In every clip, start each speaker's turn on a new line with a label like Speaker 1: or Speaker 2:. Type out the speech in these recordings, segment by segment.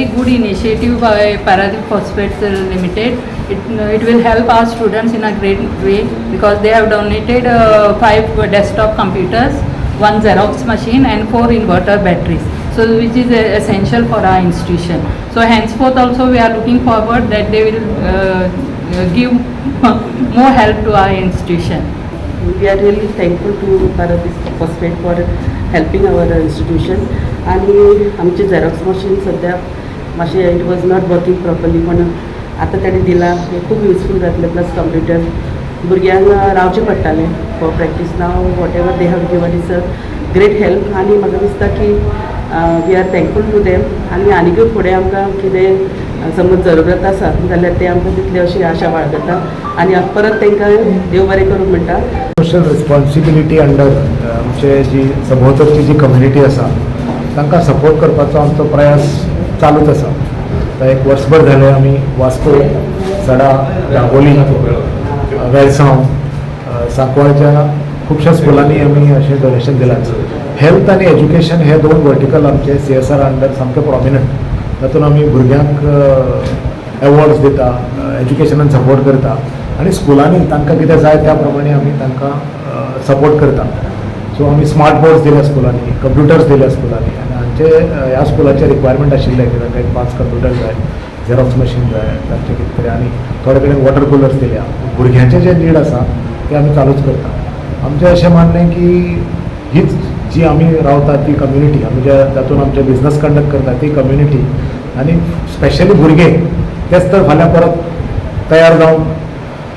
Speaker 1: very good initiative by Paradip Phosphates Limited. It will help our students in a great way because they have donated 5 desktop computers, 1 Xerox machine and 4 inverter batteries. So which is essential for our institution. So henceforth also we are looking forward that they will give more help to our institution.
Speaker 2: We are really thankful to Paradip Phosphate for helping our institution. आणि आमचे Xerox machine सध्या मातशें it was not working properly पण आतां ताणें दिला खूब useful जातलें प्लस कंप्युटर भुरग्यांक रावचें पडटालें for practice now whatever they have given is a great help आनी म्हाका दिसता की we are thankful to them आनी आनीकूय फुडें आमकां कितें समज जरुरत आसा जाल्यार ते आमकां तितली अशी आशा बाळगता आनी परत तांकां देव बरें करूं म्हणटा.
Speaker 3: सोशल रिस्पॉन्सिबिलिटी अंडर आमचे जी सभोवतरची जी कम्युनिटी आसा तांकां सपोर्ट करपाचो आमचो प्रयास चालूच आसा. आतां 1 वर्सभर जालें आमी वास्को, सडा, दाबोली, वेलसांव, सांकवाळच्या खुबश्या स्कुलांनी आमी अशें डोनेशन दिलां. हेल्थ आनी एज्युकेशन हे 2 वर्टिकल आमचे CSR अंडर सामके प्रॉमिनंट. तातूंत आमी भुरग्यांक एवॉर्ड्स दिता, एज्युकेशनान सपोर्ट करता आनी स्कुलांनी तांकां कितें जाय त्या प्रमाणे आमी तांकां सपोर्ट करता. सो आमी स्मार्ट बोर्ड्स दिल्या स्कुलांनी, कंप्युटर्स दिल्या स्कुलांनी आनी आमचे ह्या स्कुलाचे रिक्वायरमेंट आशिल्ले की तांकां 5 कंप्युटर जाय, झेरॉक्स मशीन जाय, तांचे कितें तरी आनी थोडे कडेन वॉटर कुलर्स दिल्या. भुरग्यांचे जे नीड आसा ते आमी चालूच करता. आमचें अशें मानणें की हीच जी आमी रावता ती कम्युनिटी, आमी ज्या तातूंत आमचे बिझनस कंडक्ट करता ती कम्युनिटी आनी स्पेशली भुरगे तेच तर फाल्यां परत तयार जावन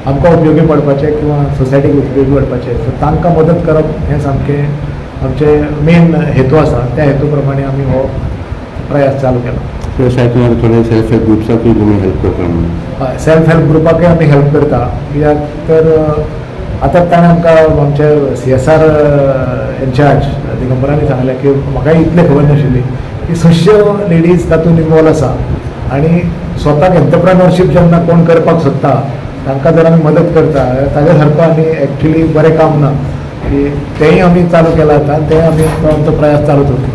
Speaker 3: आमकां उपयोगी पडपाचे किंवा सोसायटीक उपयोगी पडपाचे. सो तांकां मदत करप हें सामकें आमचें मेन हेतू आसा. त्या हेतू प्रमाणे आमी हो प्रयास चालू केला.
Speaker 4: थोडे सेल्फ हेल्प ग्रुप्साकूय तुमी हेल्प करता?
Speaker 3: हय, सेल्फ हेल्प ग्रुपाकूय आमी हेल्प करता. कित्याक तर आतां ताणें आमकां आमचे CSR इन्चार्ज दिगंबरांनी सांगलें की म्हाकाय इतलें खबर नाशिल्ली की 600 लेडीज तातूंत इनवॉल्व आसा आनी स्वताक एंटरप्रेन्योरशीप जेन्ना कोण करपाक सोदता तांकां जर आमी मदत करता ताजे सारको आनी एक्चुली बरें काम ना की तेंय आमी चालू केलां आतां. तें आमी आमचो प्रयास चालूच उरता.